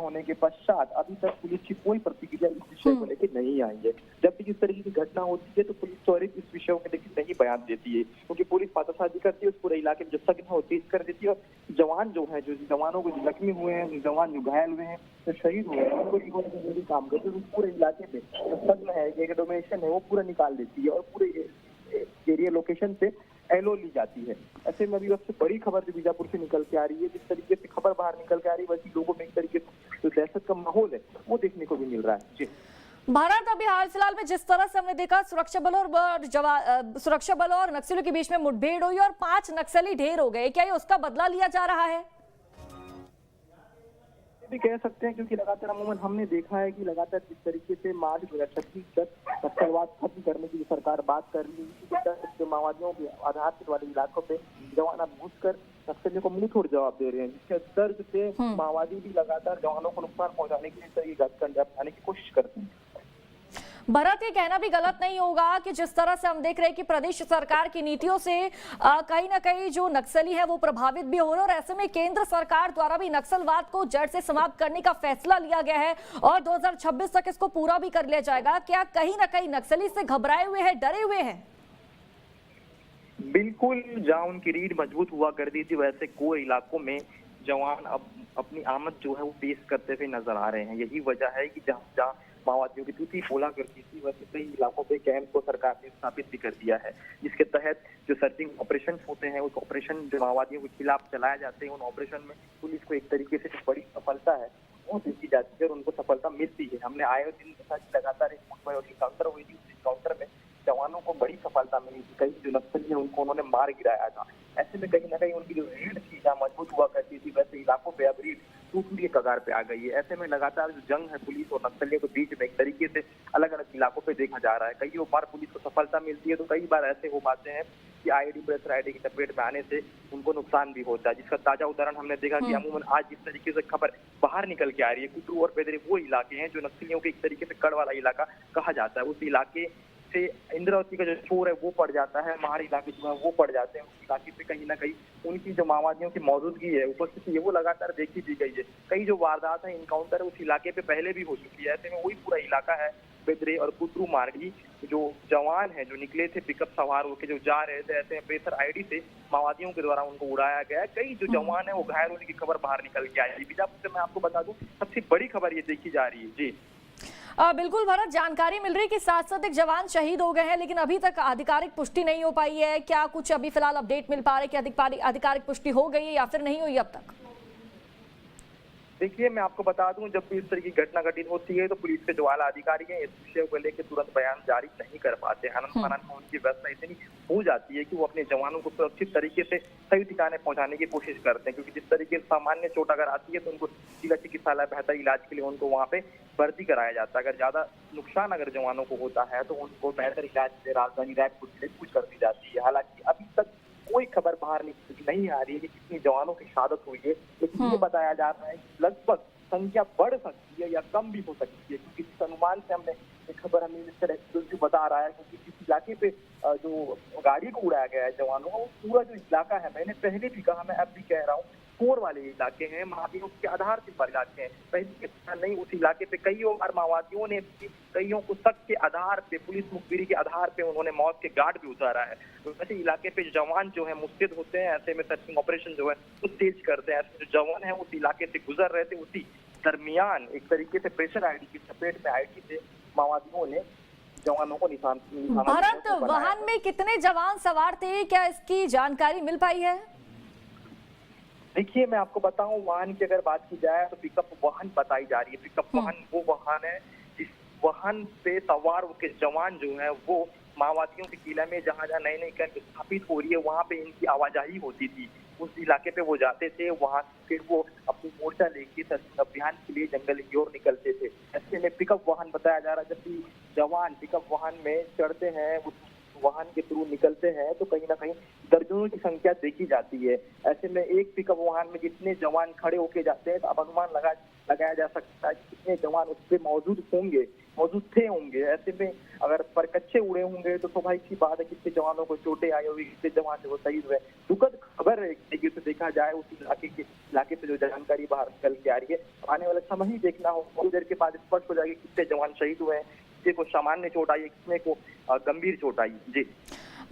होने के पश्चात अभी तक पुलिस की कोई प्रतिक्रिया इस विषय को लेकर नहीं आई है। जब भी इस तरीके की घटना होती है तो पुलिस त्वरित इस विषय को लेकर नहीं बयान देती है, क्योंकि पुलिस पतासाजी करती है, उस पूरे इलाके में जो सख्त है वो तेज कर देती है। और जवान जो है, जो जवानों को जख्मी हुए हैं, जवान जो घायल हुए हैं, जो शहीद हुए हैं, उनको रिकॉर्ड करने का काम करते हैं। उस पूरे इलाके में जो सख्त है, एक डोमिनेशन है, वो पूरा निकाल देती है और पूरे एरिया लोकेशन से एलओ ली जाती है। ऐसे में अभी सबसे बड़ी खबर जो बीजापुर से निकल के आ रही है, जिस तरीके से खबर बाहर निकल के आ रही है, वैसे लोगों में एक तरीके से जो दहशत का माहौल है वो देखने को भी मिल रहा है। जी भारत, अभी हाल फिलहाल में जिस तरह से हमने देखा सुरक्षा बलों और नक्सलियों के बीच में मुठभेड़ हुई और 5 नक्सली ढेर हो गए, क्या ये उसका बदला लिया जा रहा है? भी कह सकते हैं, क्योंकि लगातार अमूमन हमने देखा है कि लगातार जिस तरीके से मार्च 2026 तक नक्सलवाद खत्म करने की सरकार बात कर रही है, जो माओवादियों के आधार वाले इलाकों पे जवान अब घुसकर नक्सलियों को मुंह तोड़ जवाब दे रहे हैं, जिसके दर्द से माओवादी भी लगातार जवानों को नुकसान पहुंचाने के लिए अपनाने की कोशिश करते हैं। भरत, ये कहना भी गलत नहीं होगा कि जिस तरह से हम देख रहे हैं कि प्रदेश सरकार की नीतियों से कहीं ना कहीं जो नक्सली है वो प्रभावित भी हो रहे हैं, और ऐसे में केंद्र सरकार द्वारा भी नक्सलवाद को जड़ से समाप्त करने का फैसला लिया गया है और 2026 तक इसको पूरा भी कर लिया जाएगा। क्या कहीं ना कहीं नक्सली से घबराए हुए हैं, डरे हुए हैं? बिल्कुल, जहाँ उनकी रीढ़ मजबूत हुआ करती थी वैसे कोर इलाकों में जवान अब अपनी आमद जो है वो पेश करते हुए नजर आ रहे हैं। यही वजह है कि जहाँ माओवादियों की तूती बोला करती थी, वैसे कई इलाकों पे कैंप को सरकार ने स्थापित भी कर दिया है, जिसके तहत जो सर्चिंग ऑपरेशन होते हैं, उस ऑपरेशन जो माओवादियों के खिलाफ चलाए जाते हैं, उन ऑपरेशन में पुलिस को एक तरीके से बड़ी सफलता है वो देखी जाती है और उनको सफलता मिलती है। हमने आए दिन देखा कि लगातार एक मुठभेड़ और इनकाउंटर हुई थी, उस इनकाउंटर में जवानों को बड़ी सफलता मिली थी। कई जो नक्सली है उनको उन्होंने मार गिराया था। ऐसे में कहीं ना कहीं उनकी जो रीढ़ थी, जहाँ मजबूत हुआ करती थी, वैसे इलाकों पे अब रीढ़ टूटने के कगार पे आ गई है। ऐसे में लगातार जो जंग है पुलिस और नक्सलियों के बीच में एक तरीके से अलग अलग इलाकों पे देखा जा रहा है। कई बार पुलिस को सफलता मिलती है तो कई बार ऐसे हो पाते हैं कि आईडी प्रेशर आईडी की चपेट में आने से उनको नुकसान भी होता है, जिसका ताजा उदाहरण हमने देखा कि अमूमन आज जिस तरीके से खबर बाहर निकल के आ रही है, कुटरू और बेदरे वो इलाके हैं जो नक्सलियों के एक तरीके से कड़ वाला इलाका कहा जाता है। उस इलाके से इंद्रावती का जो छोर है वो पड़ जाता है, महार इलाके जो है वो पड़ जाते हैं। उस इलाके पे कहीं ना कहीं उनकी जो माओवादियों की मौजूदगी है, उपस्थिति है, वो लगातार देखी दी गई है। कई जो वारदात है, इनकाउंटर है, उस इलाके पे पहले भी हो चुकी है। ऐसे में वही पूरा इलाका है बेदरे और कुटरू मार्गी, जो जवान है जो निकले थे पिकअप सवार होकर जो जा रहे थे, ऐसे में प्रेशर आईडी से माओवादियों के द्वारा उनको उड़ाया गया। कई जो जवान है वो घायल होने की खबर बाहर निकल के आई। बीजापुर से मैं आपको बता दूं सबसे बड़ी खबर ये देखी जा रही है। जी बिल्कुल भरत, जानकारी मिल रही है कि 7 जवान शहीद हो गए हैं, लेकिन अभी तक आधिकारिक पुष्टि नहीं हो पाई है। क्या कुछ अभी फिलहाल अपडेट मिल पा रहा है कि आधिकारिक पुष्टि हो गई है या फिर नहीं हुई अब तक? देखिए, मैं आपको बता दूं, जब भी इस तरह की घटना घटित होती है तो पुलिस के जो आला अधिकारी हैं इस विषय को लेकर तुरंत बयान जारी नहीं कर पाते। आनंद में उनकी व्यवस्था इतनी हो जाती है कि वो अपने जवानों को सुरक्षित तरीके से सही ठिकाने पहुंचाने की कोशिश करते हैं, क्योंकि जिस तरीके से सामान्य चोट अगर आती है तो उनको जिला चिकित्सालय बेहतर इलाज के लिए उनको वहाँ पे भर्ती कराया जाता है। अगर ज्यादा नुकसान अगर जवानों को होता है तो उनको बेहतर इलाज के राजधानी रायपुर के लिए कूच कर दी जाती है। हालांकि अभी तक कोई खबर बाहर नहीं आ रही है कि कितनी जवानों की शहादत हुई है, लेकिन ये बताया जा रहा है कि लगभग संख्या बढ़ सकती है या कम भी हो सकती है, क्योंकि इस अनुमान से हमने एक खबर हमें मिनिस्टर एक्सक्लूसिव बता रहा है, क्योंकि जिस इलाके पे जो गाड़ी को उड़ाया गया है जवानों का, वो पूरा जो इलाका है, मैंने पहले भी कहा, मैं अब भी कह रहा हूँ, कोर वाले इलाके हैं, माओवादियों के आधार से पर इलाके हैं। पहले नहीं, उस इलाके पे कईयों बार माओवादियों ने कईयों को शक के आधार पे, पुलिस मुखबिरी के आधार पे उन्होंने मौत के घाट भी उतारा है। तो वैसे इलाके पे जवान जो है मुस्तैद होते हैं, ऐसे में सर्चिंग ऑपरेशन जो है वो तेज करते हैं। ऐसे जो जवान है उस इलाके से गुजर रहे थे, उसी दरमियान एक तरीके से प्रेशर आईडी की चपेट में आईडी से माओवादियों ने जवानों को निशाना। भारत, वाहन में कितने जवान सवार थे, क्या इसकी जानकारी मिल पाई है? देखिए, मैं आपको बताऊं, वाहन की अगर बात की जाए तो पिकअप वाहन बताई जा रही है। पिकअप वाहन वो वाहन है जिस वाहन पे सवार होकर जवान जो है वो माओवादियों के किला में जहाँ जहाँ नई नई कैंप स्थापित हो रही है वहाँ पे इनकी आवाजाही होती थी। उस इलाके पे वो जाते थे, वहाँ फिर वो अपनी मोर्चा लेके सर्चिंग अभियान के लिए जंगल की ओर निकलते थे। ऐसे में पिकअप वाहन बताया जा रहा है। जब भी जवान पिकअप वाहन में चढ़ते हैं, वाहन के थ्रू निकलते हैं तो कहीं ना कहीं दर्जनों की संख्या देखी जाती है। ऐसे में एक पिकअप वाहन में जितने जवान खड़े होके जाते हैं तो अब अनुमान लगाया जा सकता है कि कितने जवान उस पर मौजूद थे। ऐसे में अगर परकच्चे उड़े होंगे तो स्वाभाविक सी बात है कितने जवानों को चोटें आई होगी, कितने जवान जो शहीद हुए। दुखद खबर है से देखा जाए उस इलाके से जो जानकारी बाहर निकल के आ रही है। आने वाले समय ही देखना हो, थोड़ी देर के बाद स्पष्ट हो जाएगी कितने जवान शहीद हुए हैं, किसी को सामान्य चोट आई है, कितने को गंभीर चोट आई। जी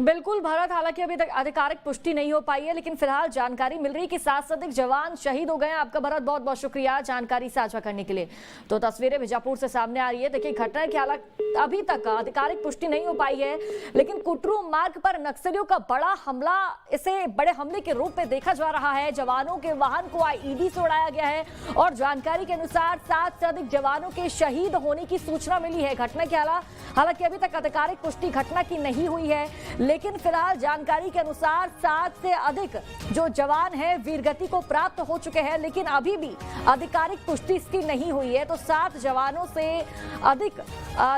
बिल्कुल भरत, हालांकि अभी तक आधिकारिक पुष्टि नहीं हो पाई है, लेकिन फिलहाल जानकारी मिल रही है कि 7 से अधिक जवान शहीद हो गए हैं। आपका भरत बहुत बहुत शुक्रिया जानकारी साझा करने के लिए। तो तस्वीरें बीजापुर से सामने आ रही है। देखिए घटना की हालांकि अभी तक आधिकारिक पुष्टि नहीं हो पाई है, लेकिन कुटरू मार्ग पर नक्सलियों का बड़ा हमला, इसे बड़े हमले के रूप में देखा जा रहा है। जवानों के वाहन को आईईडी से उड़ाया गया है और जानकारी के अनुसार 7 से अधिक जवानों के शहीद होने की सूचना मिली है। घटना की हालांकि अभी तक आधिकारिक पुष्टि घटना की नहीं हुई है, लेकिन फिलहाल जानकारी के अनुसार 7 से अधिक जो जवान हैं वीरगति को प्राप्त हो चुके हैं, लेकिन अभी भी आधिकारिक पुष्टि इसकी नहीं हुई है। तो 7 जवानों से अधिक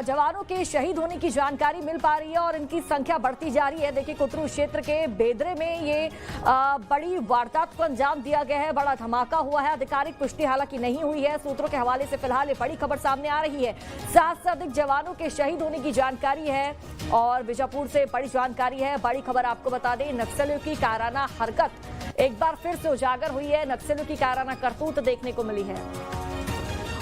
जवानों के शहीद होने की जानकारी मिल पा रही है और इनकी संख्या बढ़ती जा रही है। देखिए कुटरू क्षेत्र के बेदरे में ये बड़ी वारदात को अंजाम दिया गया है, बड़ा धमाका हुआ है। आधिकारिक पुष्टि हालांकि नहीं हुई है। सूत्रों के हवाले से फिलहाल ये बड़ी खबर सामने आ रही है। 7 से अधिक जवानों के शहीद होने की जानकारी है और बीजापुर से बड़ी जानकारी है। बड़ी खबर आपको बता दें, नक्सलियों की कायराना हरकत एक बार फिर से उजागर हुई है। नक्सलियों की कायराना करतूत देखने को मिली है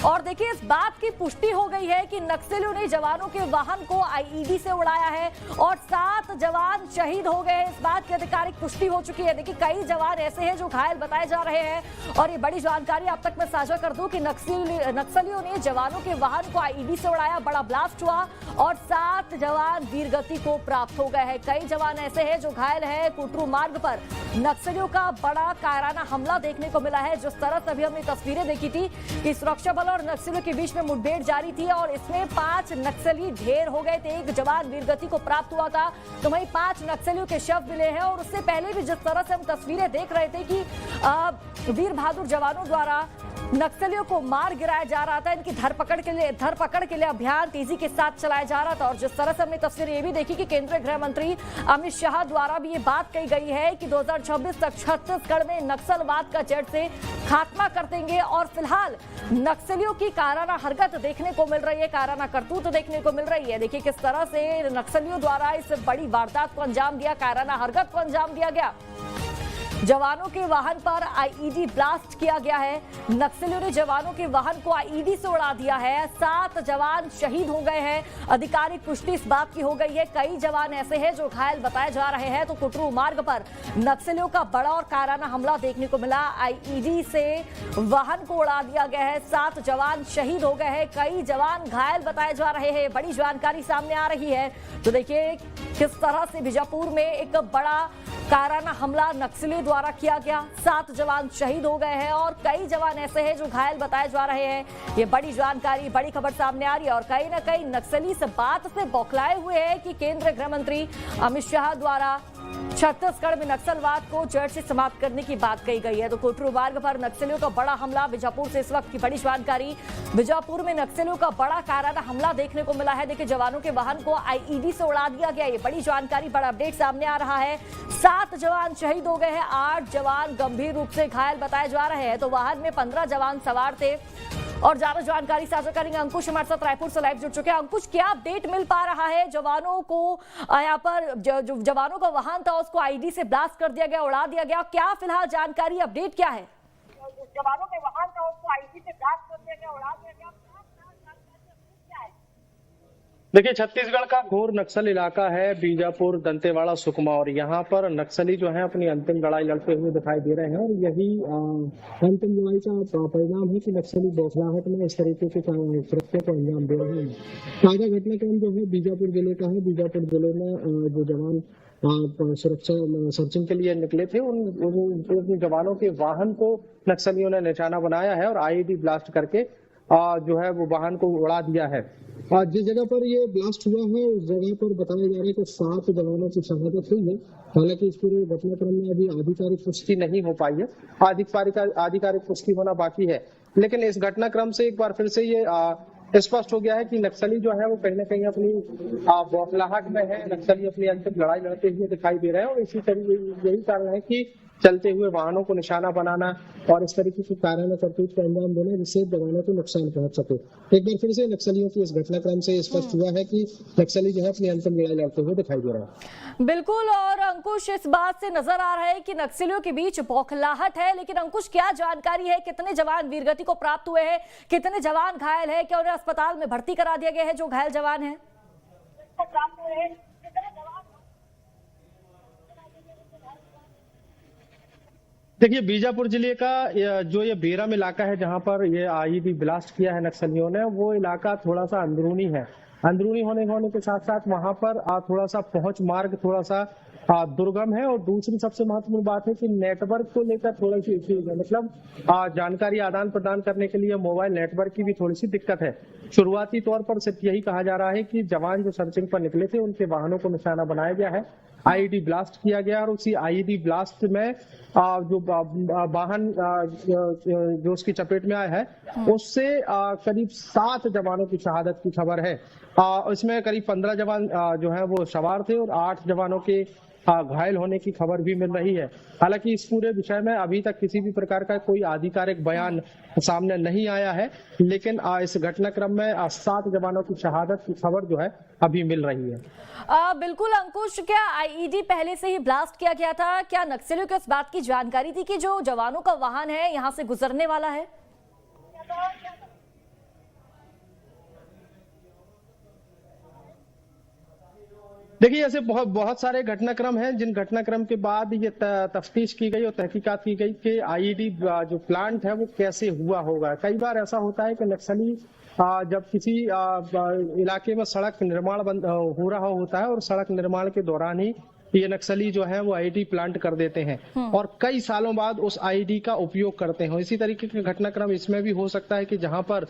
और देखिए इस बात की पुष्टि हो गई है कि नक्सलियों ने जवानों के वाहन को आईईडी से उड़ाया है और 7 जवान शहीद हो गए हैं। इस बात की आधिकारिक पुष्टि हो चुकी है। देखिए कई जवान ऐसे हैं जो घायल बताए जा रहे हैं और ये बड़ी जानकारी अब तक मैं साझा कर दूं कि नक्सलियों ने जवानों के वाहन को आईईडी से उड़ाया, बड़ा ब्लास्ट हुआ और 7 जवान वीरगति को प्राप्त हो गए हैं। कई जवान ऐसे हैं जो घायल है। कुटरू मार्ग पर नक्सलियों का बड़ा कायराना हमला देखने को मिला है। जिस तरह से अभी हमने तस्वीरें देखी थी कि सुरक्षा बल और नक्सलियों के बीच में मुठभेड़ जारी थी और इसमें 5 नक्सली ढेर हो गए थे। एक जवान वीरगति को प्राप्त हुआ था तो वहीं 5 नक्सलियों के शव मिले हैं और उससे पहले भी जिस तरह से हम तस्वीरें देख रहे थे कि वीर बहादुर जवानों द्वारा नक्सलियों को मार गिराया जा रहा था, इनकी धरपकड़ के लिए अभियान तेजी के साथ चलाया जा रहा था। और जिस तरह से हमने तस्वीरें ये भी देखी कि केंद्रीय गृह मंत्री अमित शाह द्वारा भी ये बात कही गई है कि 2026 तक छत्तीसगढ़ में नक्सलवाद का जड़ से खात्मा कर देंगे। और फिलहाल नक्सलियों की कायराना हरकत देखने को मिल रही है, कायराना करतूत देखने को मिल रही है। देखिए किस तरह से नक्सलियों द्वारा इस बड़ी वारदात को अंजाम दिया, कायराना हरकत को अंजाम दिया गया। जवानों के वाहन पर आईईडी ब्लास्ट किया गया है। नक्सलियों ने जवानों के वाहन को आईईडी से उड़ा दिया है। 7 जवान शहीद हो गए हैं। आधिकारिक पुष्टि इस बात की हो गई है। कई जवान ऐसे हैं जो घायल बताए जा रहे हैं। तो कुटरू मार्ग पर नक्सलियों का बड़ा और कायराना हमला देखने को मिला। आईईडी से वाहन को उड़ा दिया गया है। 7 जवान शहीद हो गए हैं। कई जवान घायल बताए जा रहे हैं। बड़ी जानकारी सामने आ रही है। तो देखिए किस तरह से बीजापुर में एक बड़ा कायराना हमला नक्सलियों द्वारा किया गया। 7 जवान शहीद हो गए हैं और कई जवान ऐसे हैं जो घायल बताए जा रहे हैं। ये बड़ी जानकारी, बड़ी खबर सामने आ रही है और कहीं ना कहीं नक्सली इस बात से बौखलाए हुए हैं कि केंद्रीय गृह मंत्री अमित शाह द्वारा छत्तीसगढ़ में नक्सलवाद को जड़ से समाप्त करने की बात कही गई है। तो कुटरू मार्ग पर नक्सलियों का बड़ा हमला, बीजापुर से इस वक्त की बड़ी जानकारी। बीजापुर में नक्सलियों का बड़ा कायराना हमला देखने को मिला है। देखिए जवानों के वाहन को आईईडी से उड़ा दिया गया। ये बड़ी जानकारी, बड़ा अपडेट सामने आ रहा है। 7 जवान शहीद हो गए हैं, 8 जवान गंभीर रूप से घायल बताए जा रहे हैं। तो वाहन में 15 जवान सवार थे और ज्यादा जानकारी साझा करेंगे अंकुश हमारे साथ रायपुर से लाइव जुड़ चुके हैं। अंकुश, क्या अपडेट मिल पा रहा है? जवानों को यहाँ पर जो जवानों का वाहन था उसको आईडी से ब्लास्ट कर दिया गया, उड़ा दिया गया, क्या फिलहाल जानकारी, अपडेट क्या है? जवानों के वाहन था उसको आईडी से ब्लास्ट कर दिया गया, उड़ा दिया गया, देखिए छत्तीसगढ़ का घोर नक्सल इलाका है बीजापुर, दंतेवाड़ा, सुकमा और यहाँ पर नक्सली जो है अपनी अंतिम लड़ाई लड़ते हुए दिखाई दे रहे हैं और यही अंतिम लड़ाई का परिणाम है कि नक्सली बौखलाहट में इस तरीके के कृत्यों को अंजाम दे रहे हैं। ताजा घटनाक्रम जो है बीजापुर जिले का है। बीजापुर जिले में जो जवान सुरक्षा सर्चिंग के लिए निकले थे उन जवानों के वाहन को नक्सलियों ने निशाना बनाया है और आईईडी ब्लास्ट करके जो है वो वाहन को उड़ा दिया है। जिस जगह पर ये ब्लास्ट हुआ है उस जगह पर बताया जा रहा है कि 7 जवानों की शहादत हुई है। हालांकि इस पूरे घटनाक्रम में अभी आधिकारिक पुष्टि नहीं हो पाई है, आधिकारिक पुष्टि होना बाकी है। लेकिन इस घटनाक्रम से एक बार फिर से ये स्पष्ट हो गया है कि नक्सली जो है वो कहीं ना कहीं अपनी बौखलाहट में है। नक्सली अपनी अंतिम लड़ाई लड़ते हुए दिखाई दे रहे हैं और इसी तरीके यही कारण है कि चलते हुए वाहनों को निशाना बनाना और इस तरीके की काराना करतूत को अंजाम देना जिससे जवानों को नुकसान पहुंच सके। एक बार फिर से नक्सलियों की इस घटनाक्रम से स्पष्ट हुआ है कि नक्सली जो है अपनी अंतिम लड़ाई लड़ते हुए दिखाई दे रहे हैं। बिल्कुल, और अंकुश इस बात से नजर आ रहा है कि नक्सलियों के बीच बौखलाहट है, लेकिन अंकुश क्या जानकारी है, कितने जवान वीरगति को प्राप्त हुए हैं, कितने जवान घायल है, क्या उन्हें अस्पताल में भर्ती करा दिया गया है जो घायल जवान है? देखिए, बीजापुर जिले का जो ये बेरम इलाका है जहां पर ये आईईडी ब्लास्ट किया है नक्सलियों ने, वो इलाका थोड़ा सा अंदरूनी है। अंदरूनी होने के साथ साथ वहां पर थोड़ा सा पहुंच मार्ग थोड़ा सा दुर्गम है और दूसरी सबसे महत्वपूर्ण बात है कि नेटवर्क को लेकर थोड़ी सी इश्यूज है। मतलब जानकारी आदान प्रदान करने के लिए मोबाइल नेटवर्क की भी थोड़ी सी दिक्कत है। शुरुआती तौर पर सिर्फ यही कहा जा रहा है कि जवान जो सर्चिंग पर निकले थे उनके वाहनों को निशाना बनाया गया है, आईईडी ब्लास्ट किया गया और उसी आईईडी ब्लास्ट में जो वाहन जो उसकी चपेट में आया है उससे करीब 7 जवानों की शहादत की खबर है। इसमें करीब 15 जवान जो है वो सवार थे और 8 जवानों के घायल होने की खबर भी मिल रही है। हालांकि इस पूरे विषय में अभी तक किसी भी प्रकार का कोई आधिकारिक बयान सामने नहीं आया है, लेकिन इस घटनाक्रम में 7 जवानों की शहादत की खबर जो है अभी मिल रही है। बिल्कुल अंकुश, क्या आईईडी पहले से ही ब्लास्ट किया गया था? क्या नक्सलियों को इस बात की जानकारी थी कि जो जवानों का वाहन है यहाँ से गुजरने वाला है? देखिए, ऐसे बहुत सारे घटनाक्रम हैं जिन घटनाक्रम के बाद ये तफ्तीश की गई और तहकीकात की गई कि आईईडी जो प्लांट है वो कैसे हुआ होगा। कई बार ऐसा होता है कि नक्सली जब किसी इलाके में सड़क निर्माण हो रहा होता है और सड़क निर्माण के दौरान ही ये नक्सली जो है वो आईईडी प्लांट कर देते हैं और कई सालों बाद उस आईईडी का उपयोग करते हैं। इसी तरीके के घटनाक्रम इसमें भी हो सकता है कि जहां पर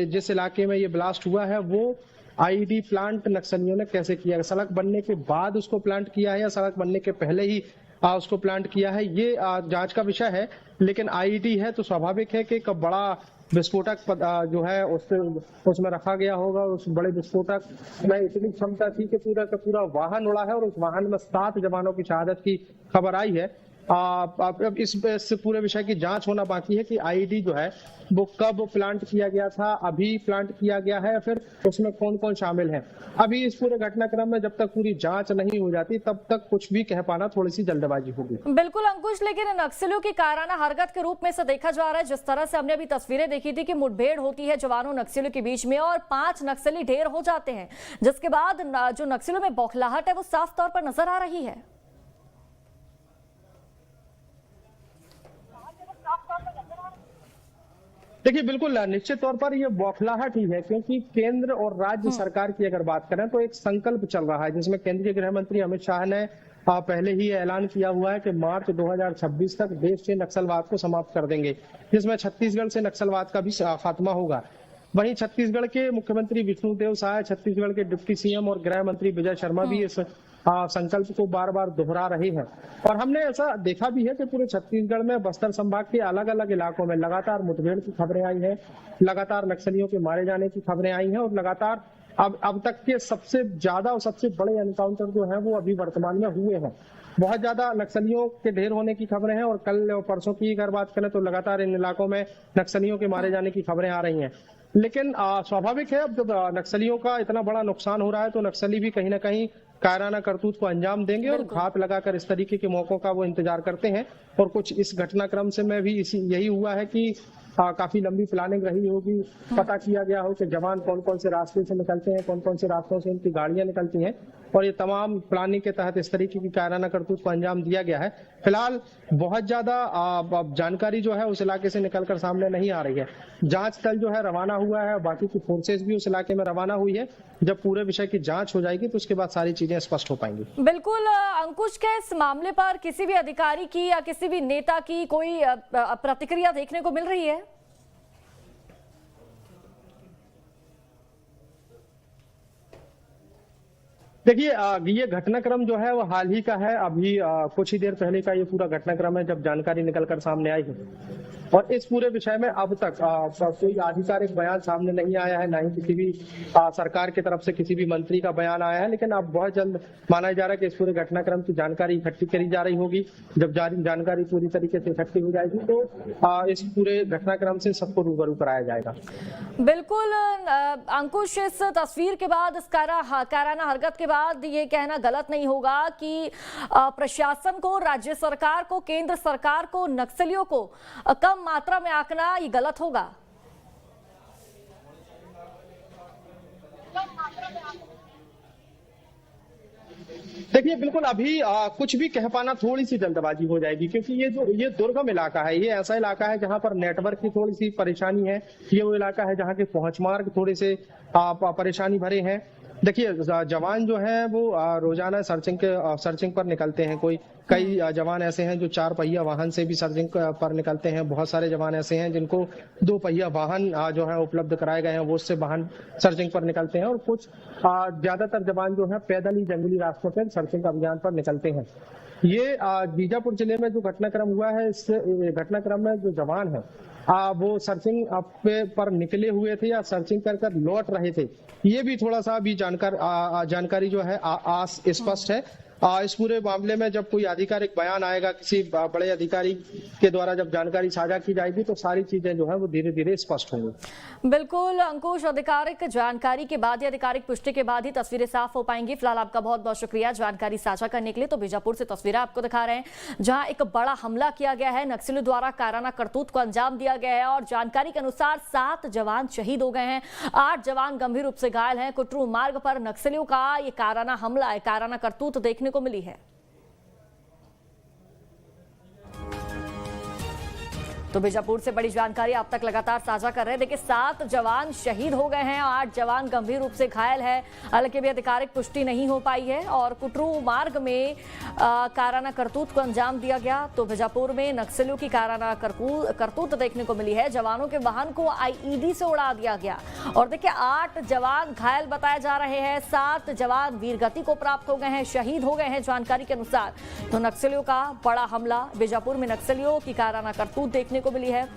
जिस इलाके में ये ब्लास्ट हुआ है वो आईईडी प्लांट नक्सलियों ने कैसे किया, सड़क बनने के बाद उसको प्लांट किया है या सड़क बनने के पहले ही उसको प्लांट किया है, ये जांच का विषय है। लेकिन आईईडी है तो स्वाभाविक है कि एक बड़ा विस्फोटक जो है उसमें रखा गया होगा। उस बड़े विस्फोटक में इतनी क्षमता थी कि पूरा का पूरा वाहन उड़ा है और उस वाहन में 7 जवानों की शहादत की खबर आई है। अब इस पूरे विषय की जांच होना बाकी है कि आईईडी जो है वो कब प्लांट किया गया था, अभी प्लांट किया गया है, फिर उसमें कौन कौन शामिल है। अभी इस पूरे घटनाक्रम में जब तक पूरी जांच नहीं हो जाती तब तक कुछ भी कह पाना थोड़ी सी जल्दबाजी होगी। बिल्कुल अंकुश, लेकिन नक्सलियों की काराना हरकत के रूप में से देखा जा रहा है। जिस तरह से हमने अभी तस्वीरें देखी थी कि मुठभेड़ होती है जवानों नक्सलियों के बीच में और 5 नक्सली ढेर हो जाते हैं, जिसके बाद जो नक्सलियों में बौखलाहट है वो साफ तौर पर नजर आ रही है। देखिए, बिल्कुल निश्चित तौर पर ये बौखलाहट ही है, क्योंकि केंद्र और राज्य सरकार की अगर बात करें तो एक संकल्प चल रहा है जिसमें केंद्रीय गृह मंत्री अमित शाह ने पहले ही ऐलान किया हुआ है कि मार्च 2026 तक देश से नक्सलवाद को समाप्त कर देंगे, जिसमें छत्तीसगढ़ से नक्सलवाद का भी खात्मा होगा। वहीं छत्तीसगढ़ के मुख्यमंत्री विष्णुदेव साय, छत्तीसगढ़ के डिप्टी सीएम और गृह मंत्री विजय शर्मा भी इस संकल्प को बार बार दोहरा रहे हैं। और हमने ऐसा देखा भी है कि पूरे छत्तीसगढ़ में बस्तर संभाग के अलग अलग इलाकों में लगातार मुठभेड़ की खबरें आई हैं, लगातार नक्सलियों के मारे जाने की खबरें आई हैं और लगातार अब तक के सबसे ज्यादा और सबसे बड़े एनकाउंटर जो है वो अभी वर्तमान में हुए हैं। बहुत ज्यादा नक्सलियों के ढेर होने की खबरें हैं और कल और परसों की अगर बात करें तो लगातार इन इलाकों में नक्सलियों के मारे जाने की खबरें आ रही हैं। लेकिन स्वाभाविक है, अब जब नक्सलियों का इतना बड़ा नुकसान हो रहा है तो नक्सली भी कहीं ना कहीं कायराना करतूत को अंजाम देंगे और घात लगाकर इस तरीके के मौकों का वो इंतजार करते हैं। और कुछ इस घटनाक्रम से में भी यही हुआ है कि काफी लंबी प्लानिंग रही होगी, पता किया गया हो कि जवान कौन कौन से रास्ते से निकलते हैं, कौन कौन से रास्तों से उनकी गाड़ियां निकलती हैं और ये तमाम प्लानिंग के तहत इस तरीके की कायराना करतूत को अंजाम दिया गया है। फिलहाल बहुत ज्यादा जानकारी जो है उस इलाके से निकलकर सामने नहीं आ रही है। जांच दल जो है रवाना हुआ है, बाकी की फोर्सेज भी उस इलाके में रवाना हुई है। जब पूरे विषय की जांच हो जाएगी तो उसके बाद सारी चीजें स्पष्ट हो पाएंगी। बिल्कुल अंकुश, क्या इस मामले पर किसी भी अधिकारी की या किसी भी नेता की कोई प्रतिक्रिया देखने को मिल रही है? देखिए, ये घटनाक्रम जो है वो हाल ही का है। अभी कुछ ही देर पहले का ये पूरा घटनाक्रम है जब जानकारी निकलकर सामने आई है। और इस पूरे विषय में अब तक कोई आधिकारिक बयान सामने नहीं आया है, ना ही किसी भी सरकार की तरफ से किसी भी मंत्री का बयान आया है। लेकिन अब बहुत जल्द माना जा रहा है कि इस पूरे घटनाक्रम की जानकारी इकट्ठी करी जा रही होगी। जब जानकारी पूरी तरीके से इकट्ठी हो जाएगी तो इस पूरे घटनाक्रम से सबको रूबरू कराया जाएगा। बिल्कुल अंकुश, इस तस्वीर के बाद, इस कायराना हरकत के बाद ये कहना गलत नहीं होगा कि प्रशासन को, राज्य सरकार को, केंद्र सरकार को नक्सलियों को कम मात्रा में आंकना ये गलत होगा। देखिए, बिल्कुल अभी कुछ भी कह पाना थोड़ी सी जल्दबाजी हो जाएगी, क्योंकि ये दुर्गम इलाका है। ये ऐसा इलाका है जहां पर नेटवर्क की थोड़ी सी परेशानी है। ये वो इलाका है जहां के पहुंच मार्ग थोड़े से परेशानी भरे हैं। देखिए, जवान जो है वो रोजाना सर्चिंग पर निकलते हैं। कई जवान ऐसे हैं जो 4 पहिया वाहन से भी सर्चिंग पर निकलते हैं। बहुत सारे जवान ऐसे हैं जिनको 2 पहिया वाहन जो है उपलब्ध कराए गए हैं, वो उससे वाहन सर्चिंग पर निकलते हैं। और कुछ ज्यादातर जवान जो है पैदल ही जंगली रास्तों पर सर्चिंग अभियान पर निकलते हैं। ये बीजापुर जिले में जो घटनाक्रम हुआ है, इस घटनाक्रम में जो जवान है वो सर्चिंग पर निकले हुए थे या सर्चिंग कर लौट रहे थे, ये भी थोड़ा सा अभी जानकारी जो है स्पष्ट है। इस पूरे मामले में जब कोई आधिकारिक बयान आएगा, किसी बड़े अधिकारी के द्वारा जब जानकारी साझा की जाएगी, तो सारी चीजें जो है वो धीरे धीरे स्पष्ट होंगी। बिल्कुल अंकुश, आधिकारिक जानकारी के बाद ही, आधिकारिक पुष्टि के बाद ही तस्वीरें साफ हो पाएंगी। फिलहाल आपका बहुत बहुत शुक्रिया जानकारी साझा करने के लिए। तो बीजापुर से तस्वीरें आपको दिखा रहे हैं, जहां एक बड़ा हमला किया गया है, नक्सलियों द्वारा कायराना करतूत को अंजाम दिया गया है और जानकारी के अनुसार 7 जवान शहीद हो गए हैं, 8 जवान गंभीर रूप से घायल हैं। कुटरू मार्ग पर नक्सलियों का ये कायराना हमला है, कायराना करतूत देखने को मिली है। तो बीजापुर से बड़ी जानकारी आप तक लगातार साझा कर रहे हैं। देखिए, 7 जवान शहीद हो गए हैं, 8 जवान गंभीर रूप से घायल है। हालांकि अभी आधिकारिक पुष्टि नहीं हो पाई है। और कुटरू मार्ग में कायराना करतूत को अंजाम दिया गया। तो बीजापुर में नक्सलियों की कायराना करतूत देखने को मिली है। जवानों के वाहन को आईईडी से उड़ा दिया गया। और देखिए, 8 जवान घायल बताए जा रहे हैं, 7 जवान वीरगति को प्राप्त हो गए हैं, शहीद हो गए हैं जानकारी के अनुसार। तो नक्सलियों का बड़ा हमला, बीजापुर में नक्सलियों की कायराना करतूत देखने को मिली है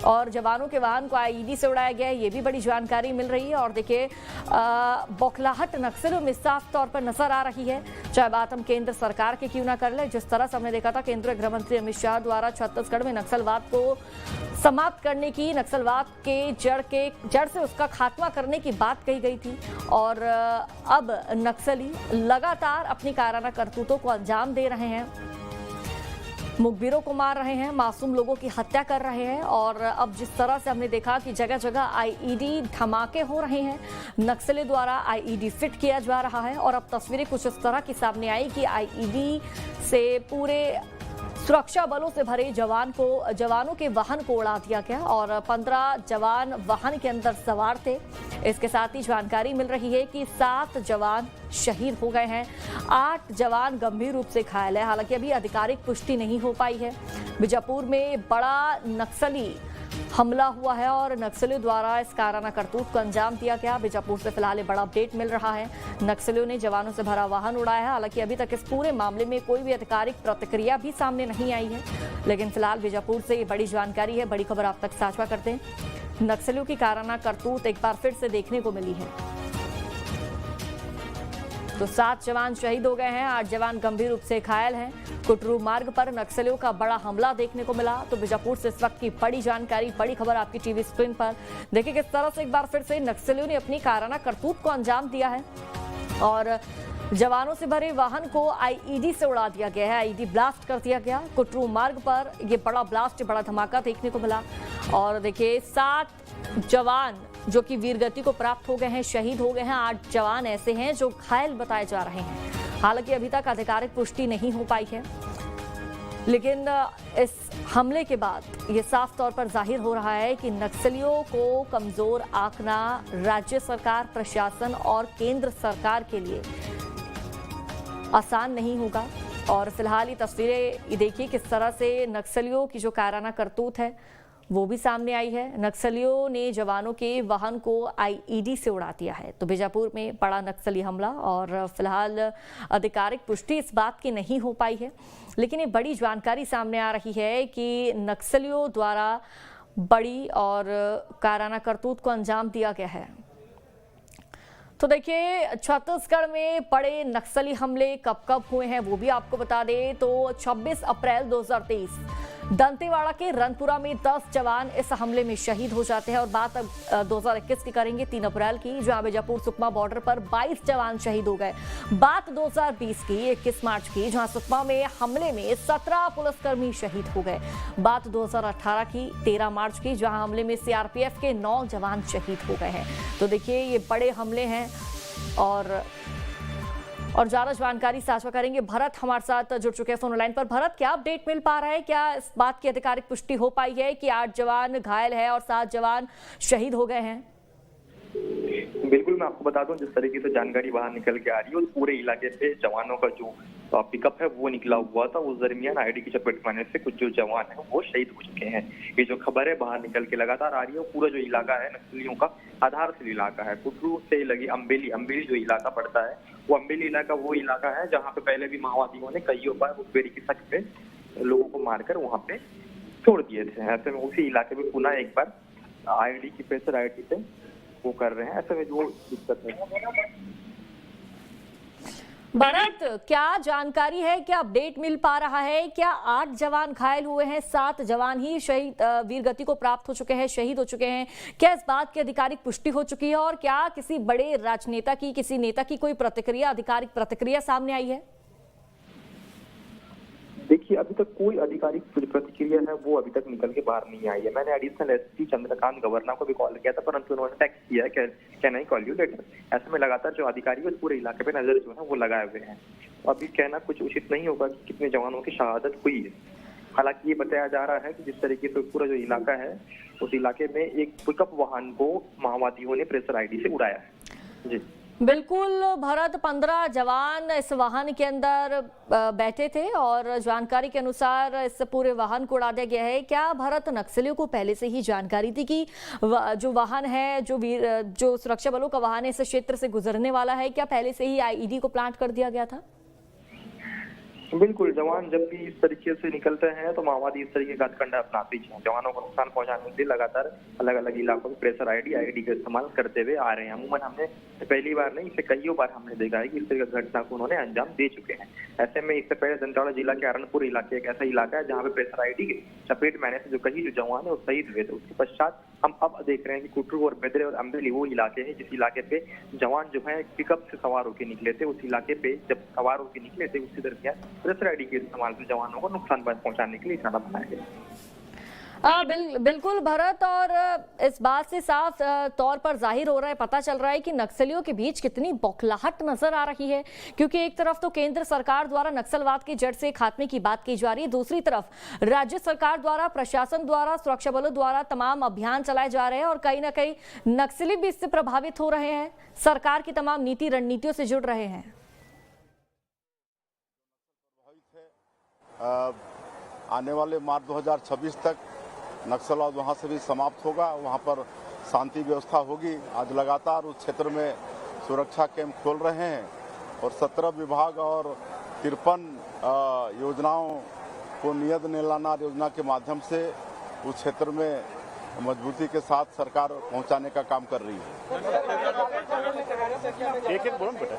और जवानों के वाहन को आईईडी से उड़ाया गया है, ये भी बड़ी जानकारी मिल रही है। और देखिए, बौखलाहट नक्सलियों में साफ तौर पर नजर आ रही है, चाहे बात हम केंद्र सरकार की क्यों ना कर ले। जिस तरह से हमने देखा था, केंद्रीय गृह मंत्री अमित शाह द्वारा छत्तीसगढ़ में नक्सलवाद को समाप्त करने की, नक्सलवाद के जड़ से उसका खात्मा करने की बात कही गई थी। और अब नक्सली लगातार अपनी कायराना करतूतों को अंजाम दे रहे हैं, मुखबिरों को मार रहे हैं, मासूम लोगों की हत्या कर रहे हैं। और अब जिस तरह से हमने देखा कि जगह जगह आईईडी धमाके हो रहे हैं, नक्सली द्वारा आईईडी फिट किया जा रहा है। और अब तस्वीरें कुछ इस तरह की सामने आई कि आईईडी से पूरे सुरक्षा बलों से भरे जवानों के वाहन को उड़ा दिया गया और 15 जवान वाहन के अंदर सवार थे। इसके साथ ही जानकारी मिल रही है कि 7 जवान शहीद हो गए हैं, 8 जवान गंभीर रूप से घायल है। हालांकि अभी आधिकारिक पुष्टि नहीं हो पाई है। बीजापुर में बड़ा नक्सली हमला हुआ है और नक्सलियों द्वारा इस कायराना करतूत को अंजाम दिया गया। बीजापुर से फिलहाल बड़ा अपडेट मिल रहा है, नक्सलियों ने जवानों से भरा वाहन उड़ाया है। हालांकि अभी तक इस पूरे मामले में कोई भी आधिकारिक प्रतिक्रिया भी सामने नहीं आई है। लेकिन फिलहाल बीजापुर से ये बड़ी जानकारी है, बड़ी खबर आप तक साझा करते हैं। नक्सलियों की कायराना करतूत एक बार फिर से देखने को मिली है। तो 7 जवान शहीद हो गए हैं, 8 जवान गंभीर रूप से घायल हैं। कुटरू मार्ग पर नक्सलियों का बड़ा हमला देखने को मिला। तो बीजापुर से इस वक्त की बड़ी जानकारी, बड़ी खबर आपकी टीवी स्क्रीन पर। देखिए किस तरह से एक बार फिर से नक्सलियों ने अपनी कायराना करतूत को अंजाम दिया है और जवानों से भरे वाहन को आईईडी से उड़ा दिया गया है, आईईडी ब्लास्ट कर दिया गया। कुटरू मार्ग पर यह बड़ा ब्लास्ट, बड़ा धमाका देखने को मिला। और देखिए 7 जवान जो कि वीरगति को प्राप्त हो गए हैं, शहीद हो गए हैं। 8 जवान ऐसे हैं जो घायल बताए जा रहे हैं। हालांकि अभी तक आधिकारिक पुष्टि नहीं हो पाई है, लेकिन इस हमले के बाद ये साफ तौर पर जाहिर हो रहा है कि नक्सलियों को कमजोर आंकना राज्य सरकार, प्रशासन और केंद्र सरकार के लिए आसान नहीं होगा। और फिलहाल ये तस्वीरें देखिए किस तरह से नक्सलियों की जो कायराना करतूत है वो भी सामने आई है। नक्सलियों ने जवानों के वाहन को आईईडी से उड़ा दिया है। तो बीजापुर में बड़ा नक्सली हमला, और फिलहाल आधिकारिक पुष्टि इस बात की नहीं हो पाई है, लेकिन ये बड़ी जानकारी सामने आ रही है कि नक्सलियों द्वारा बड़ी और काराना करतूत को अंजाम दिया गया है। तो देखिए, छत्तीसगढ़ में बड़े नक्सली हमले कब कब हुए हैं वो भी आपको बता दें। तो 26 अप्रैल 2023 दंतेवाड़ा के रनपुरा में 10 जवान इस हमले में शहीद हो जाते हैं। और बात अब 2021 की करेंगे, 3 अप्रैल की, जहां बीजापुर सुकमा बॉर्डर पर 22 जवान शहीद हो गए। बात 2020 की 21 मार्च की, जहां सुकमा में हमले में 17 पुलिसकर्मी शहीद हो गए। बात 2018 की 13 मार्च की, जहां हमले में सीआरपीएफ के 9 जवान शहीद हो गए हैं। तो देखिए, ये बड़े हमले हैं। और ज्यादा जानकारी साझा करेंगे। भरत हमारे साथ जुड़ चुके हैं फोन लाइन पर। भरत, क्या अपडेट मिल पा रहा है? क्या इस बात की आधिकारिक पुष्टि हो पाई है कि 8 जवान घायल है और 7 जवान शहीद हो गए हैं? बिल्कुल, मैं आपको बता दूं, जिस तरीके से जानकारी बाहर निकल के आ रही है, उस पूरे इलाके पे जवानों का जो पिकअप है वो निकला हुआ था। उस दरमियान आईडी की चपेट में आने से कुछ जो जवान है वो शहीद हो चुके हैं। ये जो खबर है बाहर निकल के लगातार आ रही है, पूरा जो इलाका है नक्सलियों का आधारशिल इलाका है। कुटरू से लगी अम्बेली जो इलाका पड़ता है, वो अम्बेली इलाका वो इलाका है जहाँ पे पहले भी माओवादियों ने कईयों बार मुखबिरी की शक पे लोगों को मारकर वहाँ पे छोड़ दिए थे। ऐसे में उसी इलाके में पुनः एक बार आईडी की प्रेशर आईडी से वो कर रहे हैं। ऐसे में जो दिक्कत है। भरत, क्या जानकारी है, क्या अपडेट मिल पा रहा है? क्या 8 जवान घायल हुए हैं, 7 जवान ही शहीद वीरगति को प्राप्त हो चुके हैं, शहीद हो चुके हैं? क्या इस बात की आधिकारिक पुष्टि हो चुकी है? और क्या किसी बड़े राजनेता की, किसी नेता की कोई प्रतिक्रिया, आधिकारिक प्रतिक्रिया सामने आई है? देखिए, अभी तक कोई आधिकारिक प्रतिक्रिया है वो अभी तक निकल के बाहर नहीं आई है। मैंने एडिशनल एसपी चंद्रकांत गवर्नर को भी कॉल किया था, परंतु उन्होंने टेक्स्ट किया है, can I call you later. ऐसे में लगातार जो अधिकारी है पूरे इलाके पे नजर जो है वो लगाए हुए हैं। अभी कहना कुछ उचित नहीं होगा कि कितने जवानों की शहादत हुई है। हालांकि ये बताया जा रहा है कि जिस तरीके से पूरा जो इलाका है, उस इलाके में एक पिकअप वाहन को माओवादियों ने प्रेशर आईडी से उड़ाया है। जी बिल्कुल भरत, 15 जवान इस वाहन के अंदर बैठे थे और जानकारी के अनुसार इस पूरे वाहन को उड़ा दिया गया है। क्या भरत, नक्सलियों को पहले से ही जानकारी थी कि जो वाहन है, जो सुरक्षा बलों का वाहन है, इस क्षेत्र से गुजरने वाला है? क्या पहले से ही आईईडी को प्लांट कर दिया गया था? बिल्कुल, जवान जब भी इस तरीके से निकलते हैं तो माओवादी इस तरीके का हथकंडा अपनाते हैं। जवानों को नुकसान पहुंचाने के लिए लगातार अलग अलग इलाकों में प्रेशर आईडी का इस्तेमाल करते हुए आ रहे हैं। अमूमन हमने पहली बार नहीं, इसे कईयों बार हमने देखा है कि इस तरह की घटना को उन्होंने अंजाम दे चुके हैं। ऐसे में इससे पहले दंतेवाड़ा जिला के अरनपुर इलाके एक ऐसा इलाका है जहाँ पे प्रेशर आईडी के चपेट में आने से जो जवान है वो शहीद हुए थे। उसके पश्चात हम अब देख रहे हैं कि कुटरू और बेदरे और अम्बेली वो इलाके हैं जिस इलाके पे जवान जो है पिकअप से सवार होकर निकले थे। उस इलाके पे जब सवार होकर निकले थे उसी दरमियान प्रेशर आईडी के इस्तेमाल से जवानों को नुकसान पहुंचाने के लिए निशाना बनाया गया। बिल्कुल भरत, और इस बात से साफ तौर पर जाहिर हो रहा है, पता चल रहा है कि नक्सलियों के बीच कितनी बौखलाहट नजर आ रही है। क्योंकि एक तरफ तो केंद्र सरकार द्वारा नक्सलवाद की जड़ से खात्मे की बात की जा रही है, दूसरी तरफ राज्य सरकार द्वारा, प्रशासन द्वारा, सुरक्षा बलों द्वारा तमाम अभियान चलाए जा रहे हैं और कहीं ना कहीं नक्सली भी इससे प्रभावित हो रहे हैं, सरकार की तमाम नीति रणनीतियों से जुड़ रहे हैं। आने वाले मार्च 2026 तक नक्सलवाद वहाँ से भी समाप्त होगा, वहाँ पर शांति व्यवस्था होगी। आज लगातार उस क्षेत्र में सुरक्षा कैंप खोल रहे हैं और 17 विभाग और 53 योजनाओं को नियत निलाना योजना के माध्यम से उस क्षेत्र में मजबूती के साथ सरकार पहुंचाने का काम कर रही है। एक बोलो बेटा।